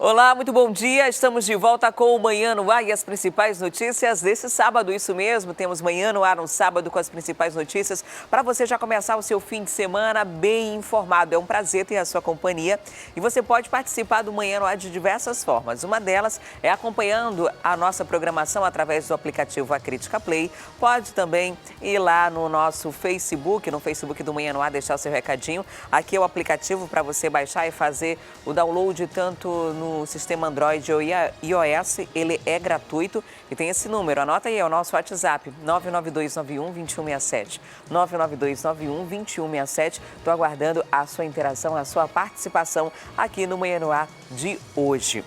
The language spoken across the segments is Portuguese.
Olá, muito bom dia. Estamos de volta com o Manhã no Ar e as principais notícias desse sábado. Isso mesmo, temos Manhã no Ar no sábado com as principais notícias para você já começar o seu fim de semana bem informado. É um prazer ter a sua companhia e você pode participar do Manhã no Ar de diversas formas. Uma delas é acompanhando a nossa programação através do aplicativo A Crítica Play. Pode também ir lá no nosso Facebook, no Facebook do Manhã no Ar, deixar o seu recadinho. Aqui é o aplicativo para você baixar e fazer o download tanto no sistema Android ou iOS, ele é gratuito e tem esse número, anota aí, é o nosso WhatsApp, 99291-2167, 99291-2167. Estou aguardando a sua interação, a sua participação aqui no Manhã no Ar de hoje.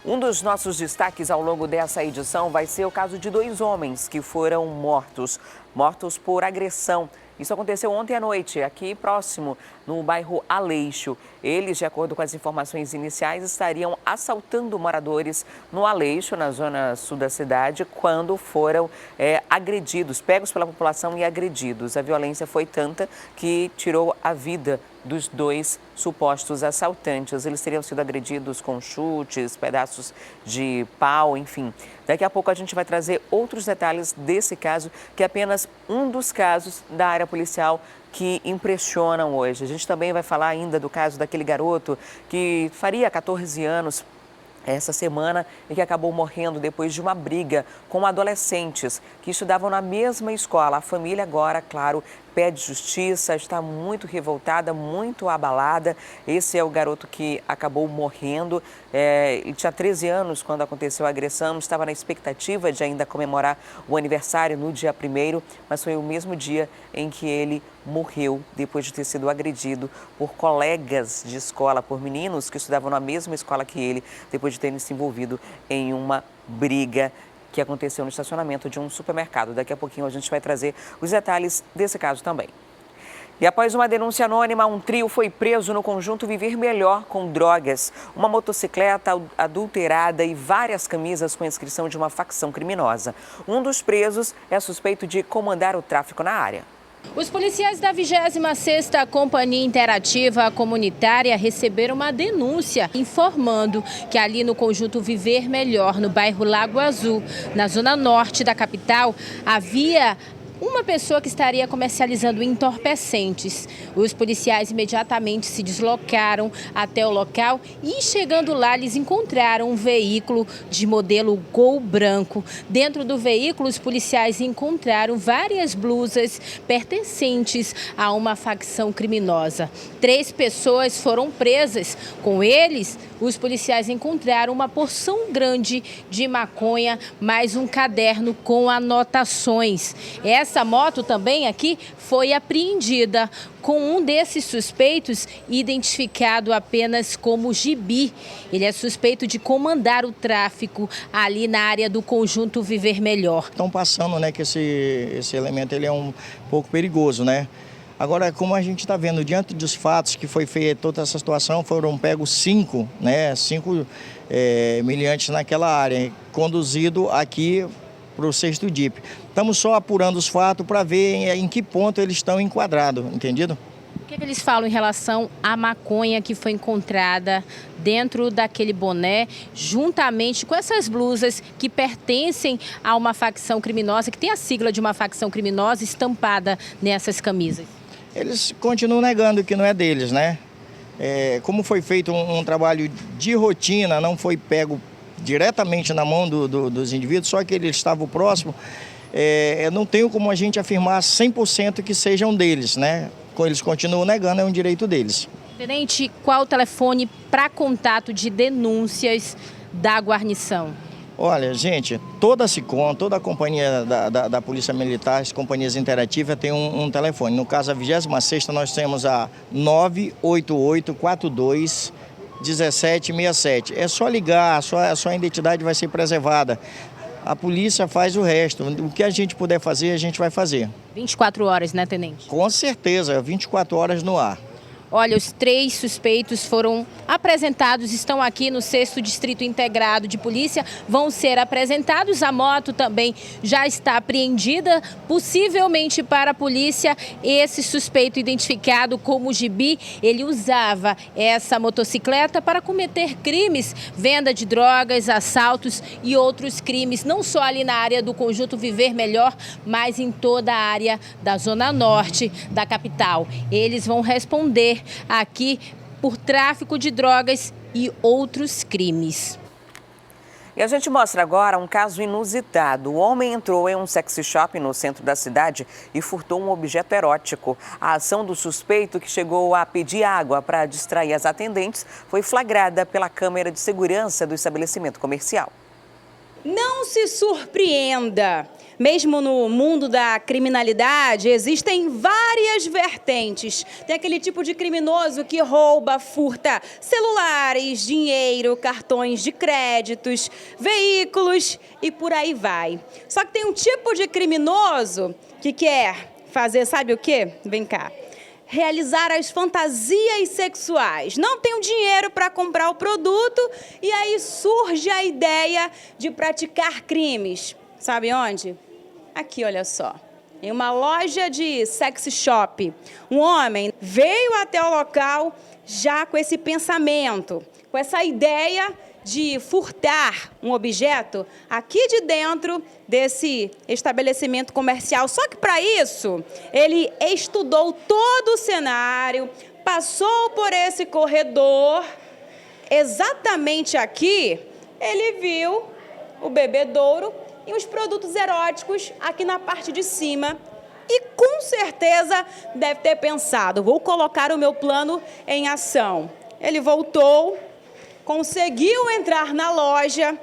Um dos nossos destaques ao longo dessa edição vai ser o caso de 2 homens que foram mortos por agressão. Isso aconteceu ontem à noite, aqui próximo, no bairro Aleixo. Eles, de acordo com as informações iniciais, estariam assaltando moradores no Aleixo, na zona sul da cidade, quando foram agredidos, pegos pela população e agredidos. A violência foi tanta que tirou a vida dos 2 supostos assaltantes. Eles teriam sido agredidos com chutes, pedaços de pau, enfim. Daqui a pouco a gente vai trazer outros detalhes desse caso, que é apenas um dos casos da área policial que impressionam hoje. A gente também vai falar ainda do caso daquele garoto que faria 14 anos essa semana e que acabou morrendo depois de uma briga com adolescentes que estudavam na mesma escola. A família agora, claro, pede justiça, está muito revoltada, muito abalada. Esse é o garoto que acabou morrendo. Ele tinha 13 anos quando aconteceu a agressão, estava na expectativa de ainda comemorar o aniversário no dia 1º, mas foi o mesmo dia em que ele morreu depois de ter sido agredido por colegas de escola, por meninos que estudavam na mesma escola que ele, depois de terem se envolvido em uma briga que aconteceu no estacionamento de um supermercado. Daqui a pouquinho a gente vai trazer os detalhes desse caso também. E após uma denúncia anônima, um trio foi preso no conjunto Viver Melhor com drogas, uma motocicleta adulterada e várias camisas com inscrição de uma facção criminosa. Um dos presos é suspeito de comandar o tráfico na área. Os policiais da 26ª Companhia Interativa Comunitária receberam uma denúncia informando que ali no conjunto Viver Melhor, no bairro Lago Azul, na zona norte da capital, havia uma pessoa que estaria comercializando entorpecentes. Os policiais imediatamente se deslocaram até o local e, chegando lá, eles encontraram um veículo de modelo Gol branco. Dentro do veículo, os policiais encontraram várias blusas pertencentes a uma facção criminosa. 3 pessoas foram presas. Com eles, os policiais encontraram uma porção grande de maconha, mais um caderno com anotações. Essa moto também aqui foi apreendida com um desses suspeitos identificado apenas como Gibi. Ele é suspeito de comandar o tráfico ali na área do conjunto Viver Melhor. Estão passando, né, que esse elemento ele é um pouco perigoso, né? Agora, como a gente está vendo, diante dos fatos que foi feita toda essa situação, foram pegos 5 miliantes naquela área, conduzido aqui para o 6º DIP. Estamos só apurando os fatos para ver em que ponto eles estão enquadrados, entendido? O que eles falam em relação à maconha que foi encontrada dentro daquele boné, juntamente com essas blusas que pertencem a uma facção criminosa, que tem a sigla de uma facção criminosa estampada nessas camisas? Eles continuam negando que não é deles, né? Como foi feito um trabalho de rotina, não foi pego diretamente na mão dos indivíduos, só que eles estavam próximos, não tem como a gente afirmar 100% que sejam deles, né? Eles continuam negando, é um direito deles. Tenente, qual o telefone para contato de denúncias da guarnição? Olha, gente, toda a SICOM, toda a companhia da Polícia Militar, as companhias interativas, tem um telefone. No caso, a 26ª, nós temos a 98842-1767. É só ligar, a sua identidade vai ser preservada. A polícia faz o resto. O que a gente puder fazer, a gente vai fazer. 24 horas, né, tenente? Com certeza, 24 horas no ar. Olha, os 3 suspeitos foram apresentados, estão aqui no 6º Distrito Integrado de Polícia, vão ser apresentados. A moto também já está apreendida, possivelmente para a polícia. Esse suspeito identificado como Gibi, ele usava essa motocicleta para cometer crimes, venda de drogas, assaltos e outros crimes, não só ali na área do Conjunto Viver Melhor, mas em toda a área da Zona Norte da capital. Eles vão responder aqui por tráfico de drogas e outros crimes. E a gente mostra agora um caso inusitado. O homem entrou em um sexy shop no centro da cidade e furtou um objeto erótico. A ação do suspeito, que chegou a pedir água para distrair as atendentes, foi flagrada pela câmera de segurança do estabelecimento comercial. Não se surpreenda. Mesmo no mundo da criminalidade, existem várias vertentes. Tem aquele tipo de criminoso que rouba, furta celulares, dinheiro, cartões de créditos, veículos e por aí vai. Só que tem um tipo de criminoso que quer fazer, sabe o quê? Vem cá. Realizar as fantasias sexuais. Não tem o dinheiro para comprar o produto e aí surge a ideia de praticar crimes. Sabe onde? Aqui, olha só. Em uma loja de sex shop. Um homem veio até o local já com esse pensamento, com essa ideia de furtar um objeto aqui de dentro desse estabelecimento comercial. Só que para isso, ele estudou todo o cenário, passou por esse corredor. Exatamente aqui, ele viu o bebedouro e os produtos eróticos aqui na parte de cima. E com certeza deve ter pensado, vou colocar o meu plano em ação. Ele voltou, conseguiu entrar na loja,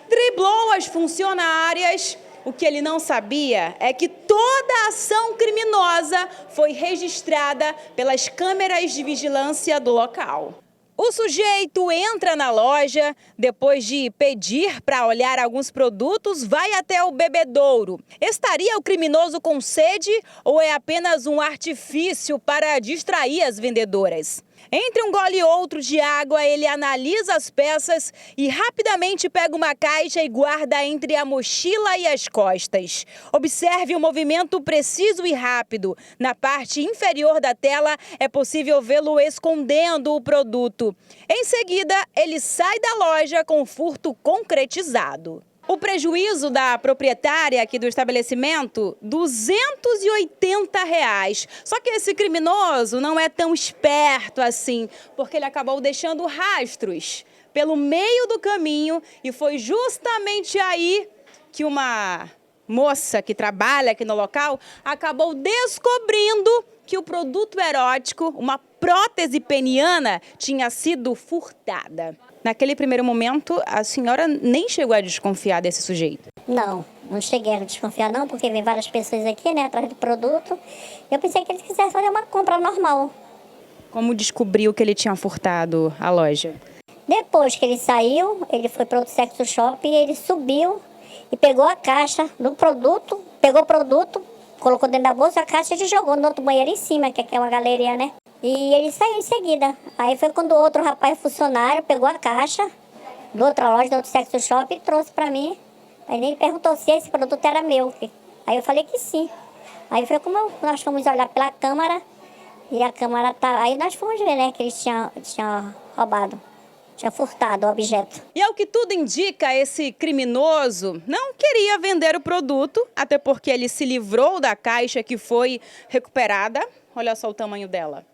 driblou as funcionárias. O que ele não sabia é que toda a ação criminosa foi registrada pelas câmeras de vigilância do local. O sujeito entra na loja, depois de pedir para olhar alguns produtos, vai até o bebedouro. Estaria o criminoso com sede ou é apenas um artifício para distrair as vendedoras? Entre um gole e outro de água, ele analisa as peças e rapidamente pega uma caixa e guarda entre a mochila e as costas. Observe o movimento preciso e rápido. Na parte inferior da tela, é possível vê-lo escondendo o produto. Em seguida, ele sai da loja com o furto concretizado. O prejuízo da proprietária aqui do estabelecimento, R$ 280. Só que esse criminoso não é tão esperto assim, porque ele acabou deixando rastros pelo meio do caminho e foi justamente aí que uma moça que trabalha aqui no local acabou descobrindo que o produto erótico, uma prótese peniana, tinha sido furtada. Naquele primeiro momento, a senhora nem chegou a desconfiar desse sujeito? Não cheguei a desconfiar não, porque vem várias pessoas aqui, né, atrás do produto. Eu pensei que ele quisesse fazer uma compra normal. Como descobriu que ele tinha furtado a loja? Depois que ele saiu, ele foi para outro sex shop e ele subiu e pegou a caixa do produto, pegou o produto, colocou dentro da bolsa a caixa e jogou no outro banheiro em cima, que aqui é uma galeria, né? E ele saiu em seguida. Aí foi quando o outro rapaz funcionário pegou a caixa de outra loja, do outro sex shop e trouxe pra mim. Aí ele perguntou se esse produto era meu. Aí eu falei que sim. Aí foi como nós fomos olhar pela câmera e a câmera tá... Aí nós fomos ver, né, que eles tinham roubado. Tinha furtado o objeto. E ao que tudo indica, esse criminoso não queria vender o produto, até porque ele se livrou da caixa que foi recuperada. Olha só o tamanho dela.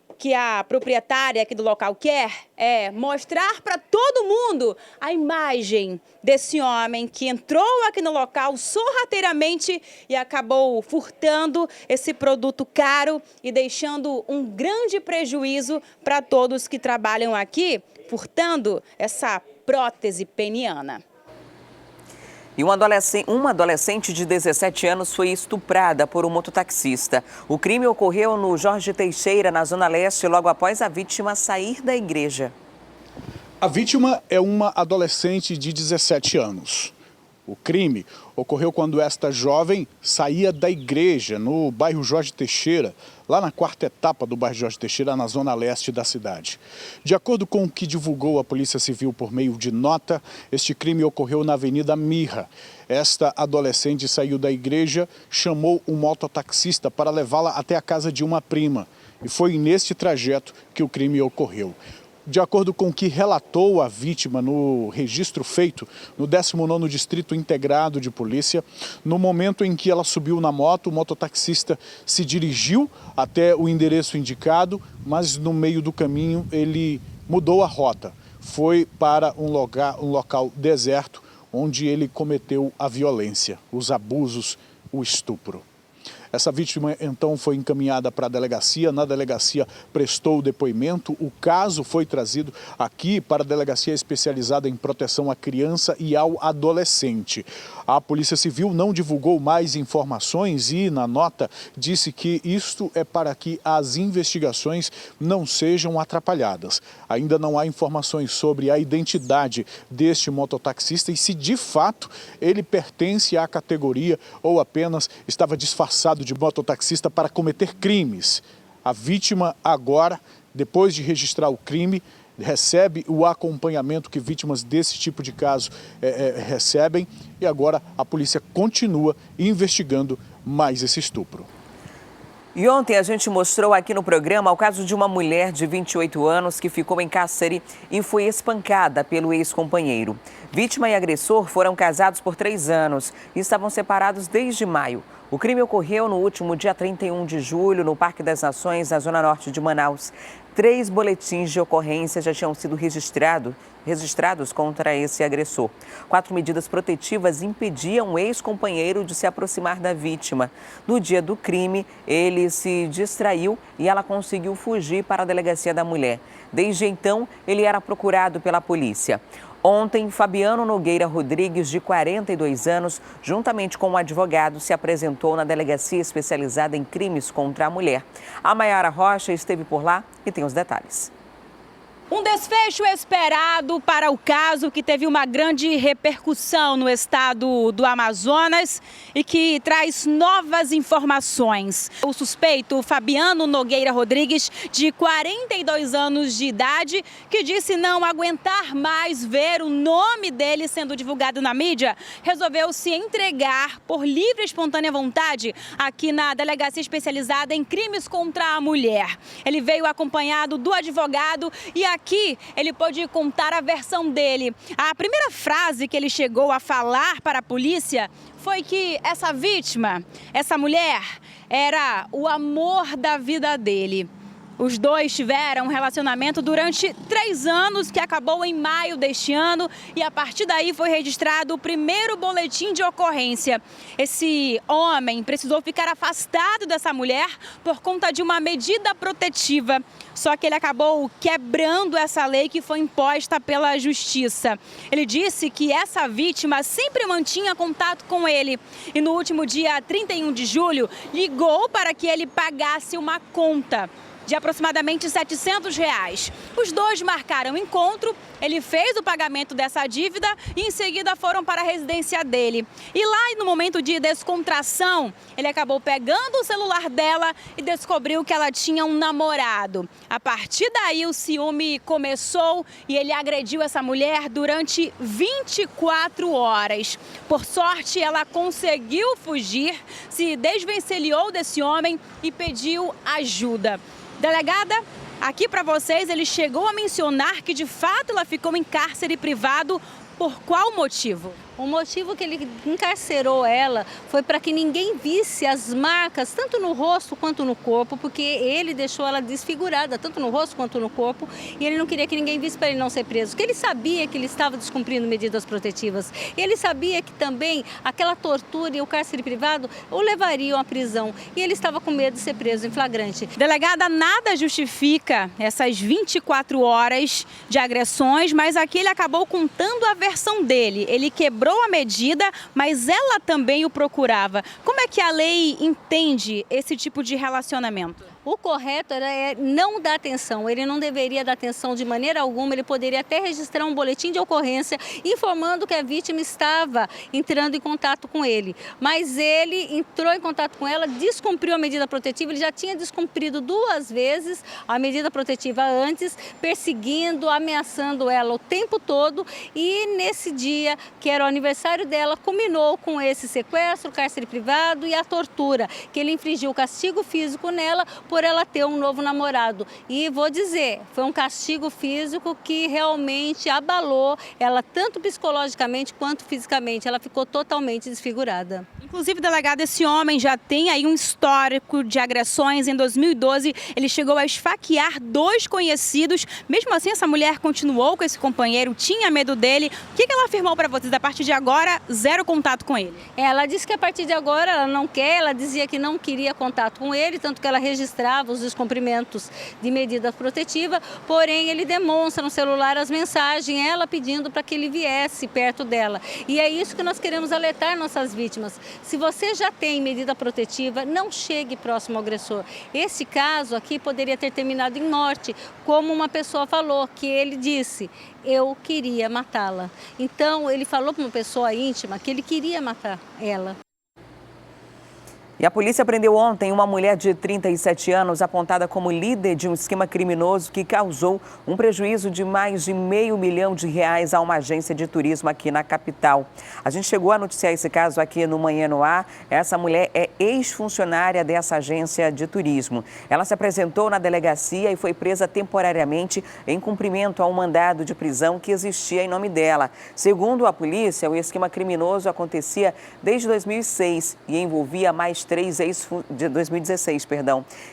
O que a proprietária aqui do local quer é mostrar para todo mundo a imagem desse homem que entrou aqui no local sorrateiramente e acabou furtando esse produto caro e deixando um grande prejuízo para todos que trabalham aqui, furtando essa prótese peniana. E uma adolescente de 17 anos foi estuprada por um mototaxista. O crime ocorreu no Jorge Teixeira, na Zona Leste, logo após a vítima sair da igreja. A vítima é uma adolescente de 17 anos. O crime ocorreu quando esta jovem saía da igreja, no bairro Jorge Teixeira, lá na quarta etapa do bairro Jorge Teixeira, na zona leste da cidade. De acordo com o que divulgou a Polícia Civil por meio de nota, este crime ocorreu na Avenida Mirra. Esta adolescente saiu da igreja, chamou um mototaxista para levá-la até a casa de uma prima. E foi neste trajeto que o crime ocorreu. De acordo com o que relatou a vítima no registro feito no 19º Distrito Integrado de Polícia, no momento em que ela subiu na moto, o mototaxista se dirigiu até o endereço indicado, mas no meio do caminho ele mudou a rota. Foi para um local deserto, onde ele cometeu a violência, os abusos, o estupro. Essa vítima, então, foi encaminhada para a delegacia. Na delegacia prestou o depoimento. O caso foi trazido aqui para a delegacia especializada em proteção à criança e ao adolescente. A Polícia Civil não divulgou mais informações e, na nota, disse que isto é para que as investigações não sejam atrapalhadas. Ainda não há informações sobre a identidade deste mototaxista e se, de fato, ele pertence à categoria ou apenas estava disfarçado de mototaxista para cometer crimes. A vítima agora, depois de registrar o crime, recebe o acompanhamento que vítimas desse tipo de caso recebem e agora a polícia continua investigando mais esse estupro. E ontem a gente mostrou aqui no programa o caso de uma mulher de 28 anos que ficou em cárcere e foi espancada pelo ex-companheiro. Vítima e agressor foram casados por 3 anos e estavam separados desde maio. O crime ocorreu no último dia 31 de julho, no Parque das Nações, na zona norte de Manaus. 3 boletins de ocorrência já tinham sido registrados contra esse agressor. 4 medidas protetivas impediam o ex-companheiro de se aproximar da vítima. No dia do crime, ele se distraiu e ela conseguiu fugir para a delegacia da mulher. Desde então, ele era procurado pela polícia. Ontem, Fabiano Nogueira Rodrigues, de 42 anos, juntamente com um advogado, se apresentou na delegacia especializada em crimes contra a mulher. A Mayara Rocha esteve por lá e tem os detalhes. Um desfecho esperado para o caso que teve uma grande repercussão no estado do Amazonas e que traz novas informações. O suspeito, Fabiano Nogueira Rodrigues, de 42 anos de idade, que disse não aguentar mais ver o nome dele sendo divulgado na mídia, resolveu se entregar por livre e espontânea vontade aqui na delegacia especializada em crimes contra a mulher. Ele veio acompanhado do advogado e aqui ele pôde contar a versão dele. A primeira frase que ele chegou a falar para a polícia foi que essa vítima, essa mulher, era o amor da vida dele. Os dois tiveram um relacionamento durante 3 anos, que acabou em maio deste ano, e a partir daí foi registrado o primeiro boletim de ocorrência. Esse homem precisou ficar afastado dessa mulher por conta de uma medida protetiva. Só que ele acabou quebrando essa lei que foi imposta pela justiça. Ele disse que essa vítima sempre mantinha contato com ele e no último dia 31 de julho ligou para que ele pagasse uma conta de aproximadamente R$700. Os dois marcaram um encontro, ele fez o pagamento dessa dívida e em seguida foram para a residência dele. E lá, no momento de descontração, ele acabou pegando o celular dela e descobriu que ela tinha um namorado. A partir daí, o ciúme começou e ele agrediu essa mulher durante 24 horas. Por sorte, ela conseguiu fugir, se desvencilhou desse homem e pediu ajuda. Delegada, aqui para vocês, ele chegou a mencionar que de fato ela ficou em cárcere privado. Por qual motivo? O motivo que ele encarcerou ela foi para que ninguém visse as marcas, tanto no rosto quanto no corpo, porque ele deixou ela desfigurada, tanto no rosto quanto no corpo, e ele não queria que ninguém visse para ele não ser preso, porque ele sabia que ele estava descumprindo medidas protetivas. E ele sabia que também aquela tortura e o cárcere privado o levariam à prisão, e ele estava com medo de ser preso em flagrante. Delegada, nada justifica essas 24 horas de agressões, mas aqui ele acabou contando a versão dele. Ele quebrou a medida, mas ela também o procurava. Como é que a lei entende esse tipo de relacionamento? O correto era não dar atenção, ele não deveria dar atenção de maneira alguma, ele poderia até registrar um boletim de ocorrência informando que a vítima estava entrando em contato com ele. Mas ele entrou em contato com ela, descumpriu a medida protetiva, ele já tinha descumprido 2 vezes a medida protetiva antes, perseguindo, ameaçando ela o tempo todo, e nesse dia, que era o aniversário dela, culminou com esse sequestro, cárcere privado e a tortura, que ele infligiu castigo físico nela por ela ter um novo namorado. E vou dizer, foi um castigo físico que realmente abalou ela tanto psicologicamente quanto fisicamente. Ela ficou totalmente desfigurada. Inclusive, delegado, esse homem já tem aí um histórico de agressões. Em 2012, ele chegou a esfaquear 2 conhecidos. Mesmo assim, essa mulher continuou com esse companheiro, tinha medo dele. O que ela afirmou para vocês? A partir de agora, 0 contato com ele. Ela disse que a partir de agora ela não quer, ela dizia que não queria contato com ele, tanto que ela registrava os descumprimentos de medida protetiva, porém ele demonstra no celular as mensagens, ela pedindo para que ele viesse perto dela. E é isso que nós queremos alertar nossas vítimas. Se você já tem medida protetiva, não chegue próximo ao agressor. Esse caso aqui poderia ter terminado em morte, como uma pessoa falou, que ele disse: eu queria matá-la. Então, ele falou para uma pessoa íntima que ele queria matar ela. E a polícia prendeu ontem uma mulher de 37 anos apontada como líder de um esquema criminoso que causou um prejuízo de mais de R$500 mil a uma agência de turismo aqui na capital. A gente chegou a noticiar esse caso aqui no Manhã no Ar. Essa mulher é ex-funcionária dessa agência de turismo. Ela se apresentou na delegacia e foi presa temporariamente em cumprimento a um mandado de prisão que existia em nome dela. Segundo a polícia, o esquema criminoso acontecia desde 2006 e envolvia mais 2016,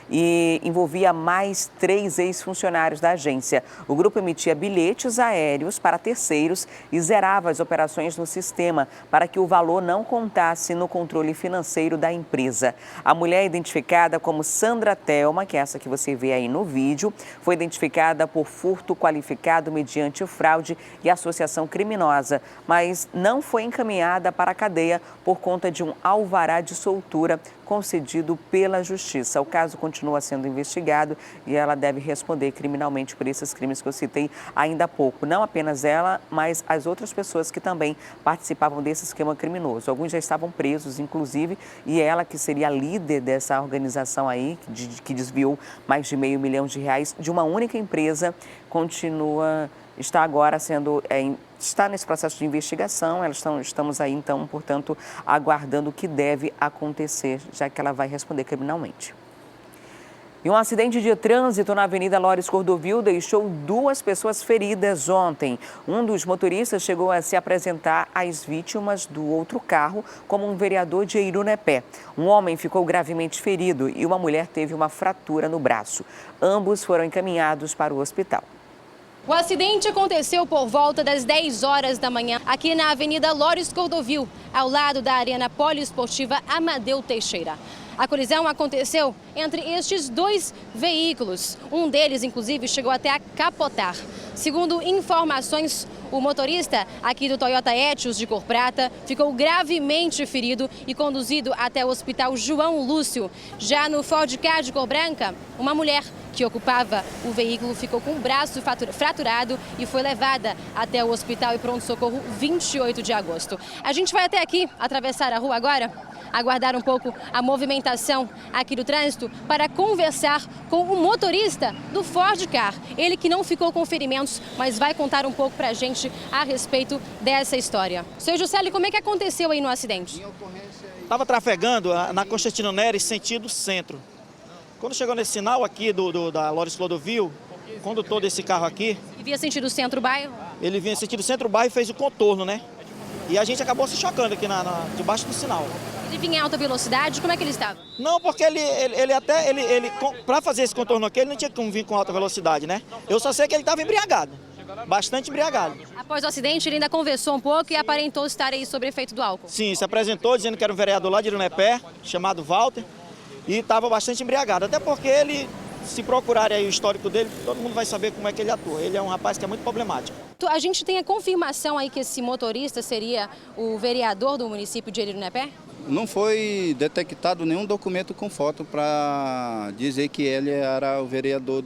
e envolvia mais 3 ex-funcionários da agência. O grupo emitia bilhetes aéreos para terceiros e zerava as operações no sistema para que o valor não contasse no controle financeiro da empresa. A mulher, identificada como Sandra Thelma, que é essa que você vê aí no vídeo, foi identificada por furto qualificado mediante fraude e associação criminosa, mas não foi encaminhada para a cadeia por conta de um alvará de soltura concedido pela Justiça. O caso continua sendo investigado e ela deve responder criminalmente por esses crimes que eu citei ainda há pouco. Não apenas ela, mas as outras pessoas que também participavam desse esquema criminoso. Alguns já estavam presos, inclusive, e ela, que seria a líder dessa organização aí, que desviou mais de R$500 mil de uma única empresa, está agora está nesse processo de investigação. Estamos aí, então, portanto, aguardando o que deve acontecer, já que ela vai responder criminalmente. E um acidente de trânsito na Avenida Lores Cordovil deixou 2 pessoas feridas ontem. Um dos motoristas chegou a se apresentar às vítimas do outro carro como um vereador de Eirunepé. Um homem ficou gravemente ferido e uma mulher teve uma fratura no braço. Ambos foram encaminhados para o hospital. O acidente aconteceu por volta das 10 horas da manhã, aqui na Avenida Lores Cordovil, ao lado da Arena Poliesportiva Amadeu Teixeira. A colisão aconteceu entre estes 2 veículos. Um deles, inclusive, chegou até a capotar. Segundo informações, o motorista aqui do Toyota Etios de cor prata ficou gravemente ferido e conduzido até o Hospital João Lúcio. Já no Ford Ka de cor branca, uma mulher que ocupava o veículo ficou com o braço fraturado e foi levada até o Hospital e Pronto-Socorro 28 de agosto. A gente vai até aqui, atravessar a rua agora, aguardar um pouco a movimentação aqui do trânsito para conversar com o motorista do Ford Ka. Ele que não ficou com ferimentos, mas vai contar um pouco pra gente a respeito dessa história. Seu Juscelio, como é que aconteceu aí no acidente? Estava trafegando na Constantino Neres, sentido centro. Quando chegou nesse sinal aqui da Lores Cordovil, o condutor desse carro aqui... E vinha sentido centro-bairro? Ele vinha sentido centro-bairro e fez o contorno, né? E a gente acabou se chocando aqui debaixo do sinal. Ele vinha em alta velocidade? Como é que ele estava? Não, porque para fazer esse contorno aqui, ele não tinha como vir com alta velocidade, né? Eu só sei que ele estava embriagado, bastante embriagado. Após o acidente, ele ainda conversou um pouco e aparentou estar aí sob efeito do álcool? Sim, se apresentou dizendo que era um vereador lá de Eirunepé, chamado Walter, e estava bastante embriagado, até porque ele, se procurarem aí o histórico dele, todo mundo vai saber como é que ele atua. Ele é um rapaz que é muito problemático. A gente tem a confirmação aí que esse motorista seria o vereador do município de Eirunepé? Não foi detectado nenhum documento com foto para dizer que ele era o vereador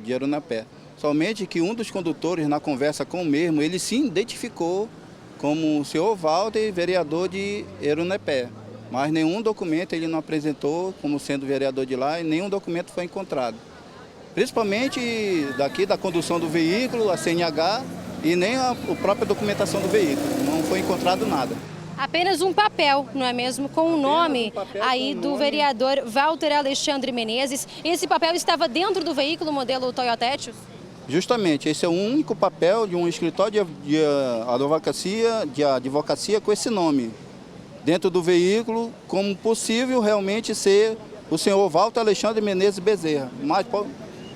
de Arunapé. Somente que um dos condutores, na conversa com o mesmo, ele se identificou como o senhor Walter, vereador de Arunapé. Mas nenhum documento ele não apresentou como sendo vereador de lá e nenhum documento foi encontrado. Principalmente daqui da condução do veículo, a CNH e nem a própria documentação do veículo. Não foi encontrado nada. Apenas um papel, não é mesmo? Com o nome aí do vereador Walter Alexandre Menezes. Esse papel estava dentro do veículo modelo Toyota Etios? Justamente, esse é o único papel de um escritório de advocacia com esse nome. Dentro do veículo, como possível realmente ser o senhor Walter Alexandre Menezes Bezerra. Mas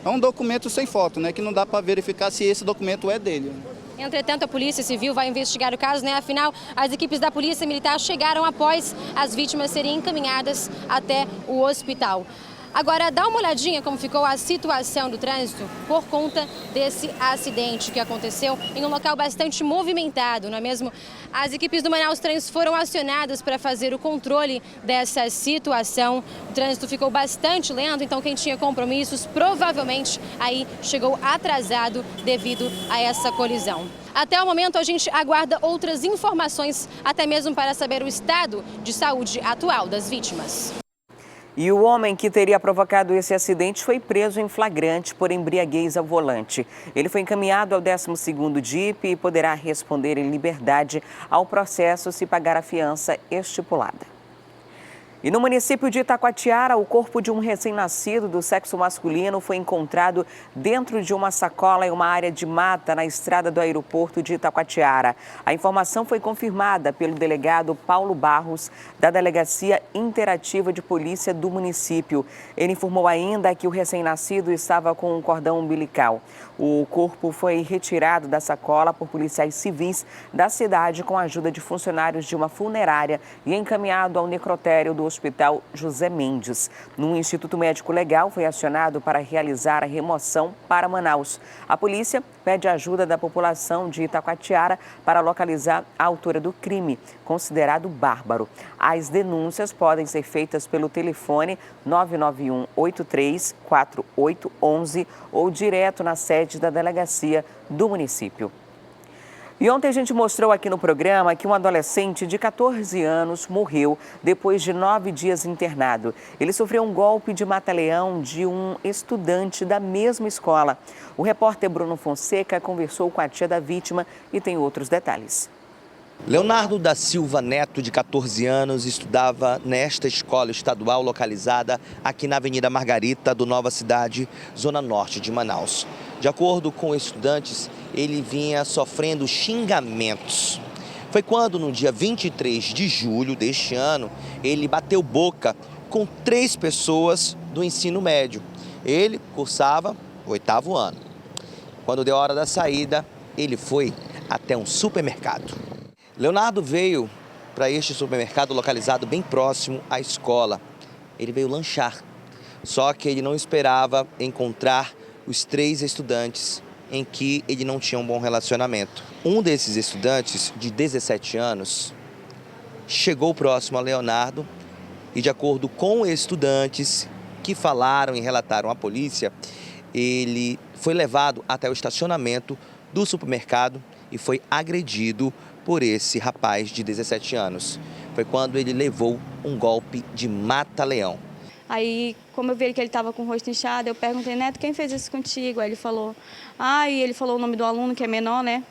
é um documento sem foto, né? Que não dá para verificar se esse documento é dele. Entretanto, a Polícia Civil vai investigar o caso, né? Afinal, as equipes da Polícia Militar chegaram após as vítimas serem encaminhadas até o hospital. Agora, dá uma olhadinha como ficou a situação do trânsito por conta desse acidente que aconteceu em um local bastante movimentado, não é mesmo? As equipes do Manaus Trans foram acionadas para fazer o controle dessa situação. O trânsito ficou bastante lento, então quem tinha compromissos provavelmente aí chegou atrasado devido a essa colisão. Até o momento, a gente aguarda outras informações, até mesmo para saber o estado de saúde atual das vítimas. E o homem que teria provocado esse acidente foi preso em flagrante por embriaguez ao volante. Ele foi encaminhado ao 12º DIP e poderá responder em liberdade ao processo se pagar a fiança estipulada. E no município de Itacoatiara, o corpo de um recém-nascido do sexo masculino foi encontrado dentro de uma sacola em uma área de mata na estrada do aeroporto de Itacoatiara. A informação foi confirmada pelo delegado Paulo Barros, da Delegacia Interativa de Polícia do município. Ele informou ainda que o recém-nascido estava com um cordão umbilical. O corpo foi retirado da sacola por policiais civis da cidade com a ajuda de funcionários de uma funerária e encaminhado ao necrotério do Hospital José Mendes. No Instituto Médico Legal foi acionado para realizar a remoção para Manaus. A polícia pede ajuda da população de Itacoatiara para localizar a autora do crime, considerado bárbaro. As denúncias podem ser feitas pelo telefone 991 83 4811 ou direto na sede da delegacia do município. E ontem a gente mostrou aqui no programa que um adolescente de 14 anos morreu depois de 9 dias internado. Ele sofreu um golpe de mata-leão de um estudante da mesma escola. O repórter Bruno Fonseca conversou com a tia da vítima e tem outros detalhes. Leonardo da Silva Neto, de 14 anos, estudava nesta escola estadual localizada aqui na Avenida Margarita do Nova Cidade, zona norte de Manaus. De acordo com estudantes, ele vinha sofrendo xingamentos. Foi quando, no dia 23 de julho deste ano, ele bateu boca com 3 pessoas do ensino médio. Ele cursava o 8º ano. Quando deu a hora da saída, ele foi até um supermercado. Leonardo veio para este supermercado localizado bem próximo à escola. Ele veio lanchar, só que ele não esperava encontrar os 3 estudantes em que ele não tinha um bom relacionamento. Um desses estudantes, de 17 anos, chegou próximo a Leonardo e, de acordo com estudantes que falaram e relataram à polícia, ele foi levado até o estacionamento do supermercado e foi agredido por esse rapaz de 17 anos. Foi quando ele levou um golpe de mata-leão. Aí, como eu vi que ele estava com o rosto inchado, eu perguntei, Neto, quem fez isso contigo? Aí ele falou, e ele falou o nome do aluno, que é menor, né?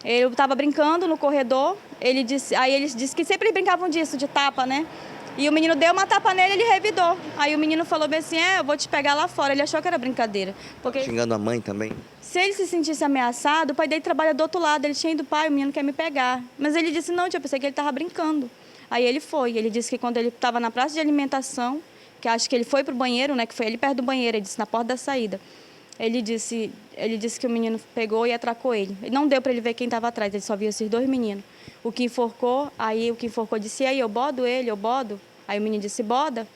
Eu estava brincando no corredor, aí eles disse que sempre brincavam disso, de tapa, né? E o menino deu uma tapa nele, ele revidou. Aí o menino falou bem assim, eu vou te pegar lá fora. Ele achou que era brincadeira. Porque xingando a mãe também? Se ele se sentisse ameaçado, o pai dele trabalha do outro lado. Ele tinha ido, pai, o menino quer me pegar. Mas ele disse, não, eu pensei que ele estava brincando. Aí ele foi. Ele disse que quando ele estava na praça de alimentação, que acho que ele foi para o banheiro, né, que foi ali perto do banheiro, ele disse, na porta da saída. Ele disse que o menino pegou e atracou ele. Não deu para ele ver quem estava atrás, ele só viu esses 2 meninos. O que enforcou disse, aí eu bodo ele, eu bodo. Aí o menino disse, boda.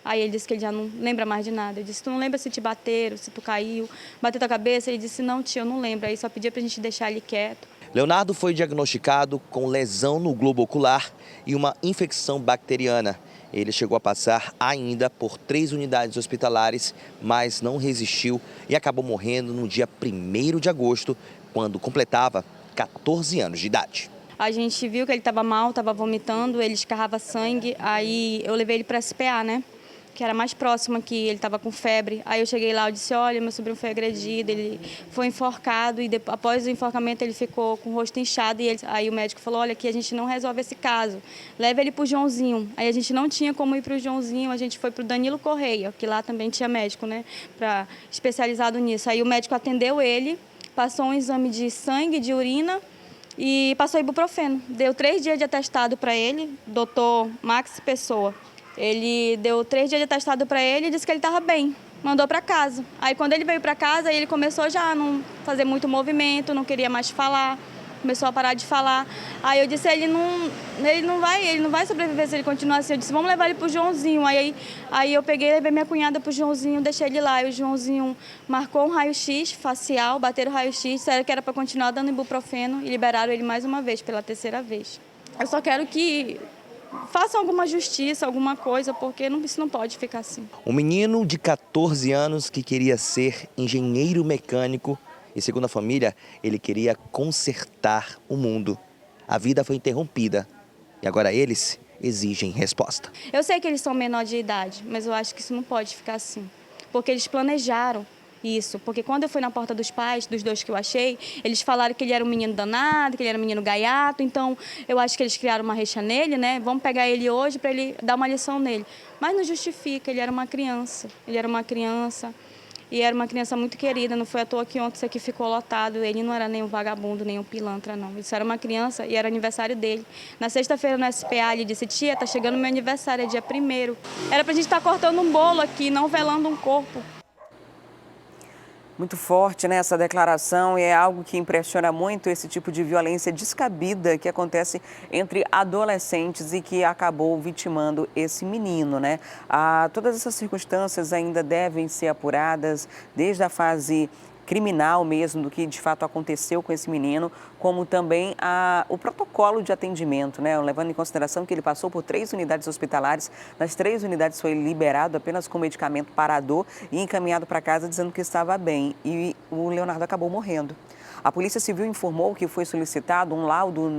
Aí ele disse que ele já não lembra mais de nada. Ele disse, tu não lembra se te bateram, se tu caiu, bateu tua cabeça? Ele disse, não, tio, eu não lembro. Aí só pedia pra gente deixar ele quieto. Leonardo foi diagnosticado com lesão no globo ocular e uma infecção bacteriana. Ele chegou a passar ainda por 3 unidades hospitalares, mas não resistiu e acabou morrendo no dia 1º de agosto, quando completava 14 anos de idade. A gente viu que ele estava mal, estava vomitando, ele escarrava sangue, aí eu levei ele para a SPA, né? Que era mais próximo aqui, ele estava com febre. Aí eu cheguei lá e disse, olha, meu sobrinho foi agredido, ele foi enforcado e após o enforcamento ele ficou com o rosto inchado. E aí o médico falou, olha, aqui a gente não resolve esse caso, leva ele para o Joãozinho. Aí a gente não tinha como ir para o Joãozinho, a gente foi para o Danilo Correia, que lá também tinha médico, né, especializado nisso. Aí o médico atendeu ele, passou um exame de sangue, de urina e passou ibuprofeno. Deu 3 dias de atestado para ele, doutor Max Pessoa. Ele deu 3 dias de atestado para ele e disse que ele estava bem, mandou para casa. Aí quando ele veio para casa, ele começou já a não fazer muito movimento, não queria mais falar, começou a parar de falar. Aí eu disse, ele não vai sobreviver se ele continuar assim. Eu disse, vamos levar ele para o Joãozinho. Aí eu peguei e levei minha cunhada para o Joãozinho, deixei ele lá. E o Joãozinho marcou um raio-x facial, bateram o raio-x, disseram que era para continuar dando ibuprofeno e liberaram ele mais uma vez, pela 3ª vez. Eu só quero que façam alguma justiça, alguma coisa, porque isso não pode ficar assim. Um menino de 14 anos que queria ser engenheiro mecânico e, segundo a família, ele queria consertar o mundo. A vida foi interrompida e agora eles exigem resposta. Eu sei que eles são menor de idade, mas eu acho que isso não pode ficar assim, porque eles planejaram isso, porque quando eu fui na porta dos pais, dos 2 que eu achei, eles falaram que ele era um menino danado, que ele era um menino gaiato, então eu acho que eles criaram uma rixa nele, né? Vamos pegar ele hoje para ele dar uma lição nele. Mas não justifica, ele era uma criança, e era uma criança muito querida, não foi à toa que ontem isso aqui ficou lotado, ele não era nem um vagabundo, nem um pilantra, não. Isso era uma criança e era aniversário dele. Na sexta-feira no SPA ele disse, tia, tá chegando meu aniversário, é dia 1º. Era pra gente estar cortando um bolo aqui, não velando um corpo. Muito forte, né, essa declaração, e é algo que impressiona muito, esse tipo de violência descabida que acontece entre adolescentes e que acabou vitimando esse menino, né? Todas essas circunstâncias ainda devem ser apuradas desde a fase criminal mesmo, do que de fato aconteceu com esse menino, como também o protocolo de atendimento, né? Levando em consideração que ele passou por 3 unidades hospitalares, nas 3 unidades foi liberado apenas com medicamento parador e encaminhado para casa dizendo que estava bem, e o Leonardo acabou morrendo. A Polícia Civil informou que foi solicitado um laudo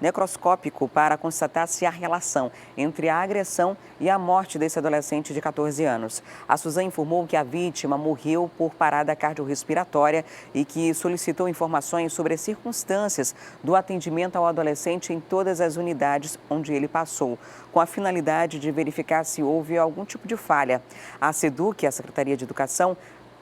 necroscópico para constatar se há relação entre a agressão e a morte desse adolescente de 14 anos. A Suzan informou que a vítima morreu por parada cardiorrespiratória e que solicitou informações sobre as circunstâncias do atendimento ao adolescente em todas as unidades onde ele passou, com a finalidade de verificar se houve algum tipo de falha. A SEDUC, a Secretaria de Educação,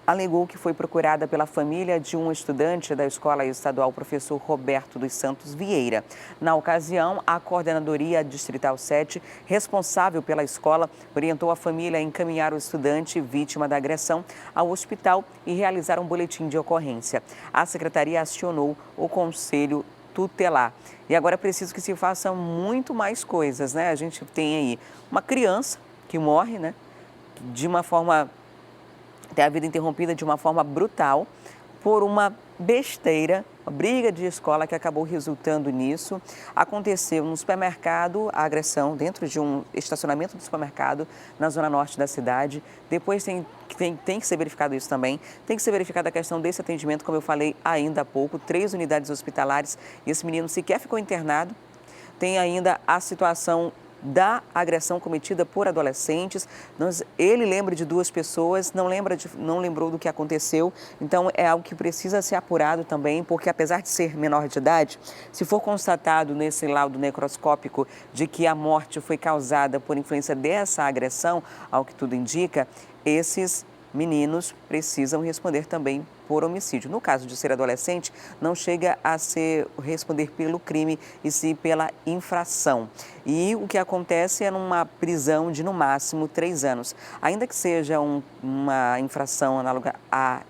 alegou que foi procurada pela família de um estudante da Escola Estadual Professor Roberto dos Santos Vieira. Na ocasião, a Coordenadoria Distrital 7, responsável pela escola, orientou a família a encaminhar o estudante vítima da agressão ao hospital e realizar um boletim de ocorrência. A secretaria acionou o Conselho Tutelar. E agora é preciso que se façam muito mais coisas, né? A gente tem aí uma criança que morre, né? De uma forma... ter a vida interrompida de uma forma brutal por uma besteira, uma briga de escola que acabou resultando nisso. Aconteceu no supermercado, a agressão dentro de um estacionamento do supermercado na zona norte da cidade. Depois tem que ser verificado isso também. Tem que ser verificada a questão desse atendimento, como eu falei ainda há pouco, 3 unidades hospitalares e esse menino sequer ficou internado. Tem ainda a situação da agressão cometida por adolescentes. Ele lembra de 2 pessoas, não lembrou do que aconteceu, então é algo que precisa ser apurado também, porque apesar de ser menor de idade, se for constatado nesse laudo necroscópico de que a morte foi causada por influência dessa agressão, ao que tudo indica, esses meninos precisam responder também por homicídio. No caso de ser adolescente, não chega a responder pelo crime e sim pela infração. E o que acontece é numa prisão de no máximo 3 anos. Ainda que seja uma infração análoga a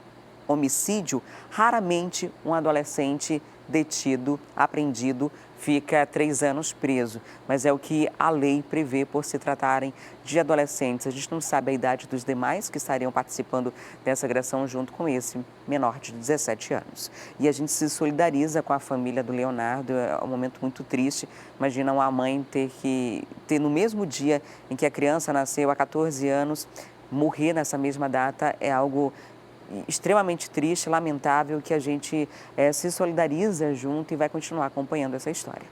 homicídio, raramente um adolescente detido, apreendido, fica 3 anos preso. Mas é o que a lei prevê por se tratarem de adolescentes. A gente não sabe a idade dos demais que estariam participando dessa agressão junto com esse menor de 17 anos. E a gente se solidariza com a família do Leonardo, é um momento muito triste. Imagina uma mãe ter no mesmo dia em que a criança nasceu, há 14 anos, morrer nessa mesma data é algo extremamente triste, lamentável, que a gente se solidariza junto e vai continuar acompanhando essa história.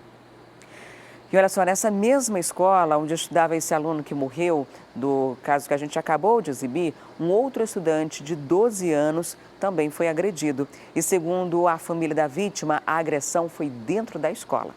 E olha só, nessa mesma escola onde estudava esse aluno que morreu, do caso que a gente acabou de exibir, um outro estudante de 12 anos também foi agredido. E segundo a família da vítima, a agressão foi dentro da escola.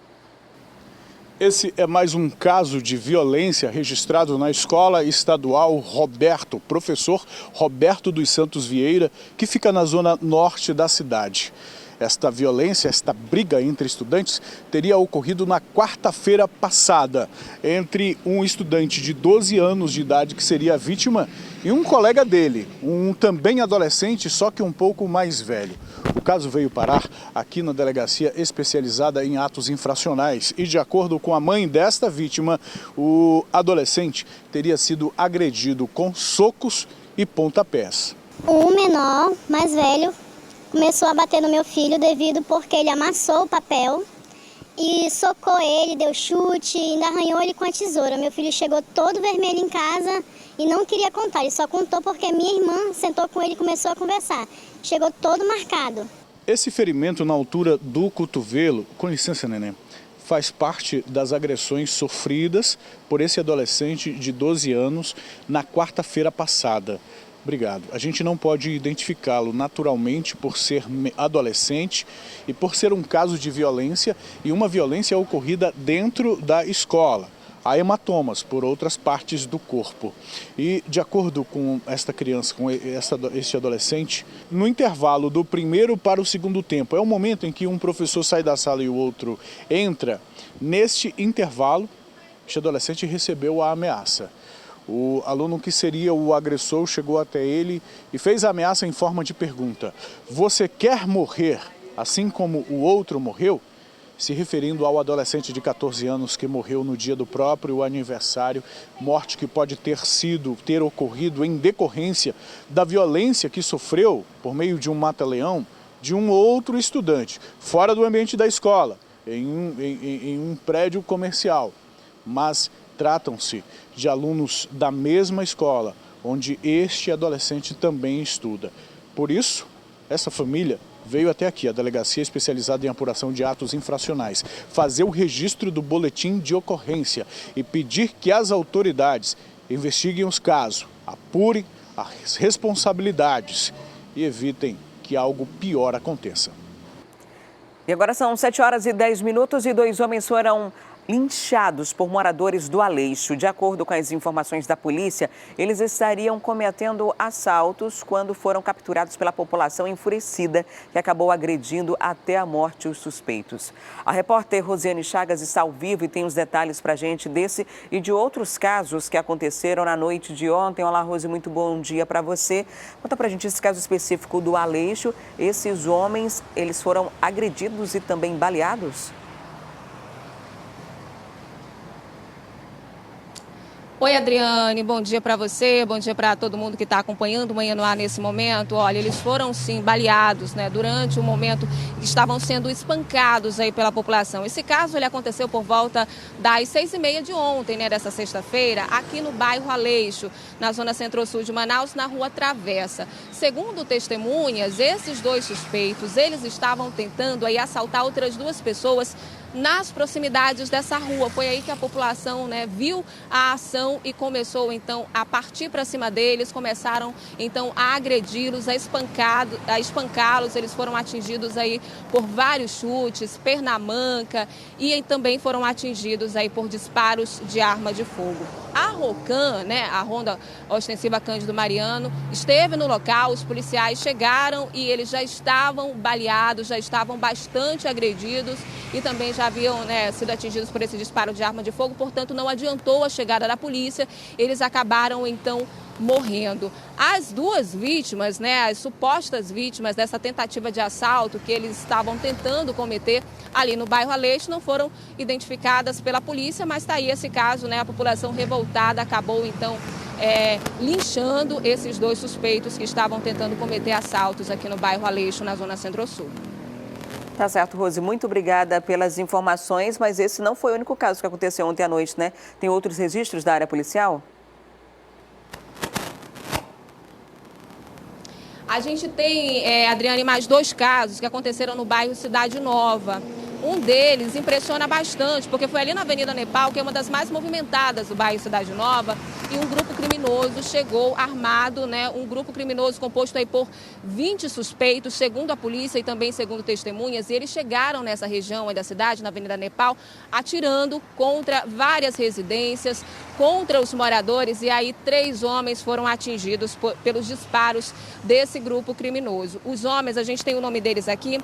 Esse é mais um caso de violência registrado na Escola Estadual Roberto, professor Roberto dos Santos Vieira, que fica na zona norte da cidade. Esta violência, esta briga entre estudantes teria ocorrido na quarta-feira passada, entre um estudante de 12 anos de idade, que seria a vítima, e um colega dele, um também adolescente, só que um pouco mais velho. O caso veio parar aqui na delegacia especializada em atos infracionais e, de acordo com a mãe desta vítima, o adolescente teria sido agredido com socos e pontapés. O menor, mais velho, começou a bater no meu filho devido porque ele amassou o papel e socou ele, deu chute, ainda arranhou ele com a tesoura. Meu filho chegou todo vermelho em casa e não queria contar, ele só contou porque minha irmã sentou com ele e começou a conversar. Chegou todo marcado. Esse ferimento na altura do cotovelo, com licença, neném, faz parte das agressões sofridas por esse adolescente de 12 anos na quarta-feira passada. Obrigado. A gente não pode identificá-lo naturalmente por ser adolescente e por ser um caso de violência e uma violência ocorrida dentro da escola. Há hematomas por outras partes do corpo. E, de acordo com esta criança, com este adolescente, no intervalo do primeiro para o segundo tempo, é o momento em que um professor sai da sala e o outro entra. Neste intervalo, este adolescente recebeu a ameaça. O aluno que seria o agressor chegou até ele e fez a ameaça em forma de pergunta: "Você quer morrer assim como o outro morreu?", se referindo ao adolescente de 14 anos que morreu no dia do próprio aniversário, morte que pode ter ocorrido em decorrência da violência que sofreu por meio de um mata-leão de um outro estudante, fora do ambiente da escola, em um prédio comercial. Mas tratam-se de alunos da mesma escola, onde este adolescente também estuda. Por isso, essa família veio até aqui, a delegacia especializada em apuração de atos infracionais, fazer o registro do boletim de ocorrência e pedir que as autoridades investiguem os casos, apurem as responsabilidades e evitem que algo pior aconteça. E agora são 7h10 e 2 homens foram linchados por moradores do Aleixo. De acordo com as informações da polícia, eles estariam cometendo assaltos quando foram capturados pela população enfurecida, que acabou agredindo até a morte os suspeitos. A repórter Rosiane Chagas está ao vivo e tem os detalhes para a gente desse e de outros casos que aconteceram na noite de ontem. Olá, Rose, muito bom dia para você. Conta para a gente esse caso específico do Aleixo. Esses homens, eles foram agredidos e também baleados? Oi, Adriane, bom dia para você, bom dia para todo mundo que está acompanhando o Manhã no Ar nesse momento. Olha, eles foram sim baleados, né, durante o momento que estavam sendo espancados aí pela população. Esse caso ele aconteceu por volta das 6h30 de ontem, né, dessa sexta-feira, aqui no bairro Aleixo, na zona centro-sul de Manaus, na rua Travessa. Segundo testemunhas, esses dois suspeitos, eles estavam tentando aí assaltar outras duas pessoas nas proximidades dessa rua. Foi aí que a população, né, viu a ação e começou então a partir para cima deles, começaram então a agredi-los, a espancá-los. Eles foram atingidos aí por vários chutes, perna manca e também foram atingidos aí por disparos de arma de fogo. A ROCAM, né, a Ronda Ostensiva Cândido Mariano, esteve no local, os policiais chegaram e eles já estavam baleados, já estavam bastante agredidos e também já haviam, né, sido atingidos por esse disparo de arma de fogo, portanto não adiantou a chegada da polícia. Eles acabaram então morrendo. As duas vítimas, né, as supostas vítimas dessa tentativa de assalto que eles estavam tentando cometer ali no bairro Aleixo não foram identificadas pela polícia, mas está aí esse caso, né, a população revoltada acabou então linchando esses dois suspeitos que estavam tentando cometer assaltos aqui no bairro Aleixo, na zona centro-sul. Tá certo, Rose. Muito obrigada pelas informações, mas esse não foi o único caso que aconteceu ontem à noite, né? Tem outros registros da área policial? A gente tem, Adriane, mais 2 casos que aconteceram no bairro Cidade Nova. Um deles impressiona bastante, porque foi ali na Avenida Nepal, que é uma das mais movimentadas do bairro Cidade Nova, e um grupo criminoso chegou armado, né? Um grupo criminoso composto aí por 20 suspeitos, segundo a polícia e também segundo testemunhas, e eles chegaram nessa região aí da cidade, na Avenida Nepal, atirando contra várias residências, contra os moradores, e aí 3 homens foram atingidos pelos disparos desse grupo criminoso. Os homens, a gente tem o nome deles aqui,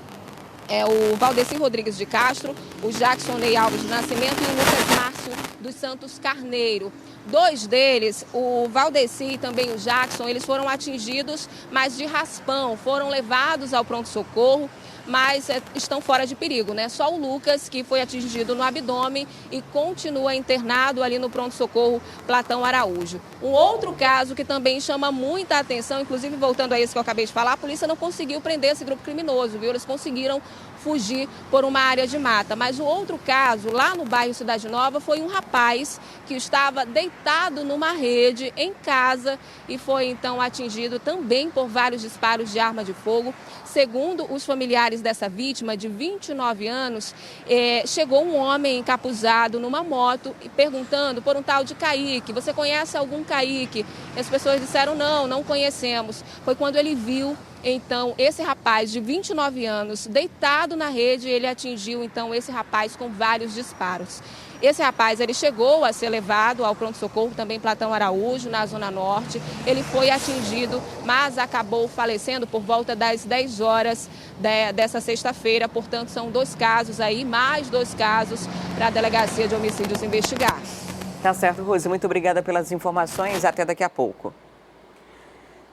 é o Valdeci Rodrigues de Castro, o Jackson Ney Alves de Nascimento e o Lucas Márcio dos Santos Carneiro. 2 deles, o Valdeci e também o Jackson, eles foram atingidos, mas de raspão, foram levados ao pronto-socorro, mas estão fora de perigo, né? Só o Lucas, que foi atingido no abdômen e continua internado ali no pronto-socorro Platão Araújo. Um outro caso que também chama muita atenção, inclusive voltando a esse que eu acabei de falar, a polícia não conseguiu prender esse grupo criminoso, viu? Eles conseguiram fugir por uma área de mata. Mas o outro caso, lá no bairro Cidade Nova, foi um rapaz que estava deitado numa rede em casa e foi então atingido também por vários disparos de arma de fogo. Segundo os familiares dessa vítima, de 29 anos, chegou um homem encapuzado numa moto e perguntando por um tal de Kaique. Você conhece algum Kaique? E as pessoas disseram não conhecemos. Foi quando ele viu, então, esse rapaz de 29 anos deitado na rede, ele atingiu, então, esse rapaz com vários disparos. Esse rapaz, ele chegou a ser levado ao pronto-socorro, também Platão Araújo, na Zona Norte. Ele foi atingido, mas acabou falecendo por volta das 10 horas dessa sexta-feira. Portanto, são 2 casos aí, mais 2 casos para a Delegacia de Homicídios investigar. Tá certo, Rose. Muito obrigada pelas informações. Até daqui a pouco.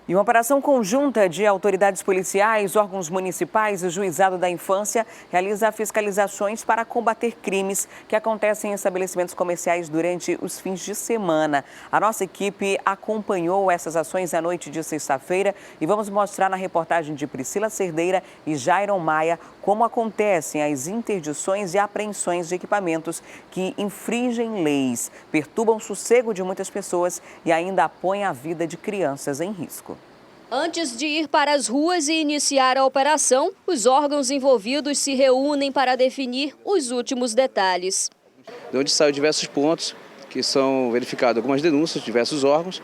E uma operação conjunta de autoridades policiais, órgãos municipais e Juizado da Infância realiza fiscalizações para combater crimes que acontecem em estabelecimentos comerciais durante os fins de semana. A nossa equipe acompanhou essas ações à noite de sexta-feira e vamos mostrar na reportagem de Priscila Cerdeira e Jairon Maia como acontecem as interdições e apreensões de equipamentos que infringem leis, perturbam o sossego de muitas pessoas e ainda põem a vida de crianças em risco. Antes de ir para as ruas e iniciar a operação, os órgãos envolvidos se reúnem para definir os últimos detalhes. De onde saem diversos pontos que são verificados algumas denúncias de diversos órgãos.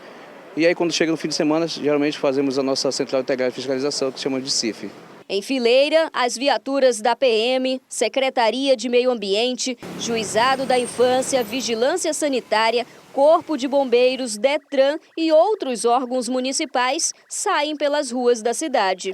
E aí, quando chega no fim de semana, geralmente fazemos a nossa Central Integrada de Fiscalização, que chamamos de CIF. Em fileira, as viaturas da PM, Secretaria de Meio Ambiente, Juizado da Infância, Vigilância Sanitária, Corpo de Bombeiros, Detran e outros órgãos municipais saem pelas ruas da cidade.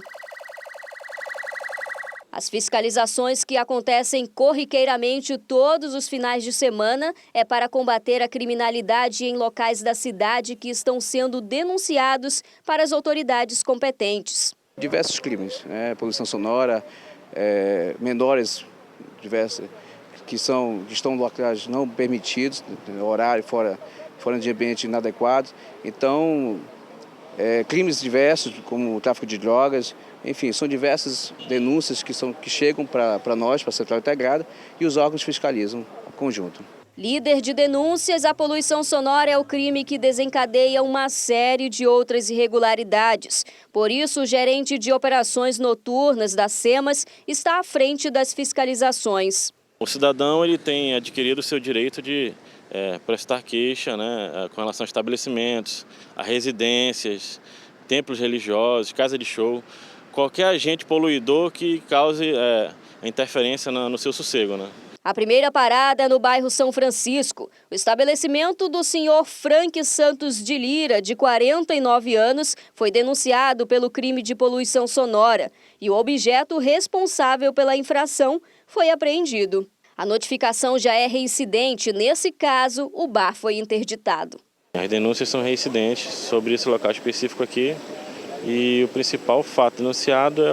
As fiscalizações que acontecem corriqueiramente todos os finais de semana é para combater a criminalidade em locais da cidade que estão sendo denunciados para as autoridades competentes. Diversos crimes, poluição sonora, menores diversos, que estão em locais não permitidos, horário fora de ambiente inadequado. Então, crimes diversos, como o tráfico de drogas, enfim, são diversas denúncias que chegam para nós, para a Central Integrada, e os órgãos fiscalizam em conjunto. Líder de denúncias, a poluição sonora é o crime que desencadeia uma série de outras irregularidades. Por isso, o gerente de operações noturnas da SEMAS está à frente das fiscalizações. O cidadão ele tem adquirido o seu direito de prestar queixa, com relação a estabelecimentos, a residências, templos religiosos, casa de show, qualquer agente poluidor que cause interferência no seu sossego. A primeira parada é no bairro São Francisco. O estabelecimento do senhor Frank Santos de Lira, de 49 anos, foi denunciado pelo crime de poluição sonora e o objeto responsável pela infração foi apreendido. A notificação já é reincidente. Nesse caso, o bar foi interditado. As denúncias são reincidentes sobre esse local específico aqui e o principal fato denunciado é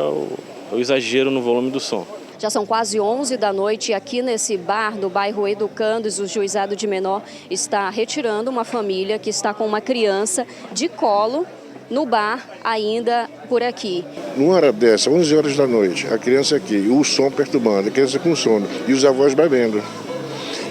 o exagero no volume do som. Já são quase 11 da noite e aqui nesse bar do bairro Educandos, o juizado de menor está retirando uma família que está com uma criança de colo no bar ainda por aqui. Numa hora dessa, 11 horas da noite, a criança aqui, o som perturbando, a criança com sono e os avós bebendo.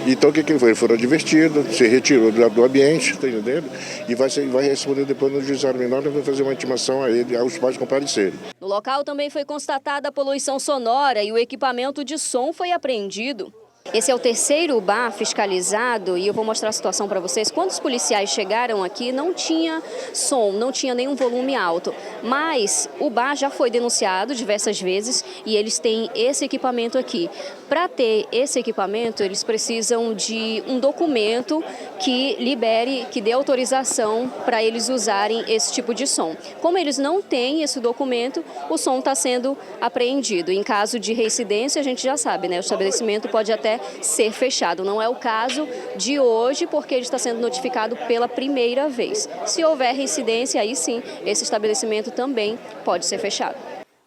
Então o que ele foi? Ele foi advertido, se retirou do ambiente, tá entendendo? E vai responder depois no juizado menor, vai fazer uma intimação a ele, aos pais comparecerem. No local também foi constatada a poluição sonora e o equipamento de som foi apreendido. Esse é o terceiro bar fiscalizado e eu vou mostrar a situação para vocês. Quando os policiais chegaram aqui, não tinha som, não tinha nenhum volume alto. Mas o bar já foi denunciado diversas vezes e eles têm esse equipamento aqui. Para ter esse equipamento, eles precisam de um documento que libere, que dê autorização para eles usarem esse tipo de som. Como eles não têm esse documento, o som está sendo apreendido. Em caso de reincidência, a gente já sabe, né? O estabelecimento pode até ser fechado. Não é o caso de hoje, porque ele está sendo notificado pela primeira vez. Se houver reincidência, aí sim, esse estabelecimento também pode ser fechado.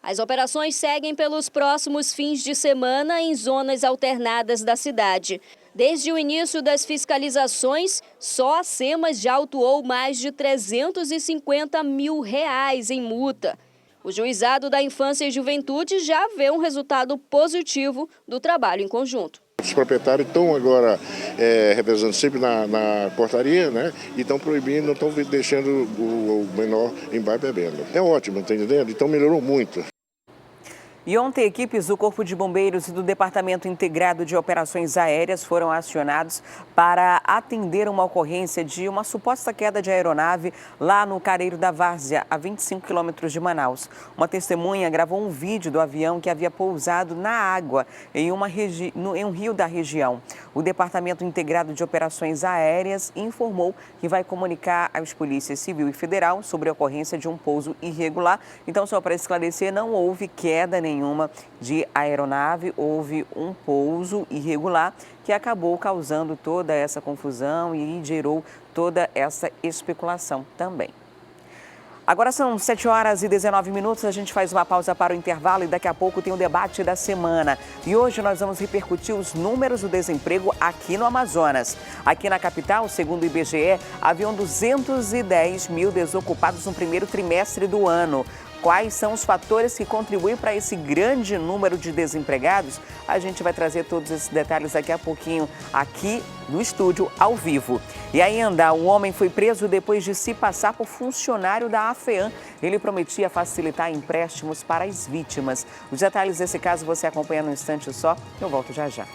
As operações seguem pelos próximos fins de semana em zonas alternadas da cidade. Desde o início das fiscalizações, só a SEMAS já autuou mais de R$350 mil em multa. O Juizado da Infância e Juventude já vê um resultado positivo do trabalho em conjunto. Os proprietários estão agora revezando sempre na portaria, né? E estão proibindo, não estão deixando o menor em bar bebendo. É ótimo, tá entendendo? Então melhorou muito. E ontem, equipes do Corpo de Bombeiros e do Departamento Integrado de Operações Aéreas foram acionados para atender uma ocorrência de uma suposta queda de aeronave lá no Careiro da Várzea, a 25 quilômetros de Manaus. Uma testemunha gravou um vídeo do avião que havia pousado na água em um rio da região. O Departamento Integrado de Operações Aéreas informou que vai comunicar às polícias civil e federal sobre a ocorrência de um pouso irregular. Então, só para esclarecer, não houve queda nenhuma de aeronave, houve um pouso irregular que acabou causando toda essa confusão e gerou toda essa especulação também. Agora são 7h19, a gente faz uma pausa para o intervalo e daqui a pouco tem o debate da semana. E hoje nós vamos repercutir os números do desemprego aqui no Amazonas. Aqui na capital, segundo o IBGE, haviam 210 mil desocupados no primeiro trimestre do ano. Quais são os fatores que contribuem para esse grande número de desempregados? A gente vai trazer todos esses detalhes daqui a pouquinho aqui no estúdio, ao vivo. E ainda, um homem foi preso depois de se passar por funcionário da AFEAM. Ele prometia facilitar empréstimos para as vítimas. Os detalhes desse caso você acompanha no instante só. Eu volto já já.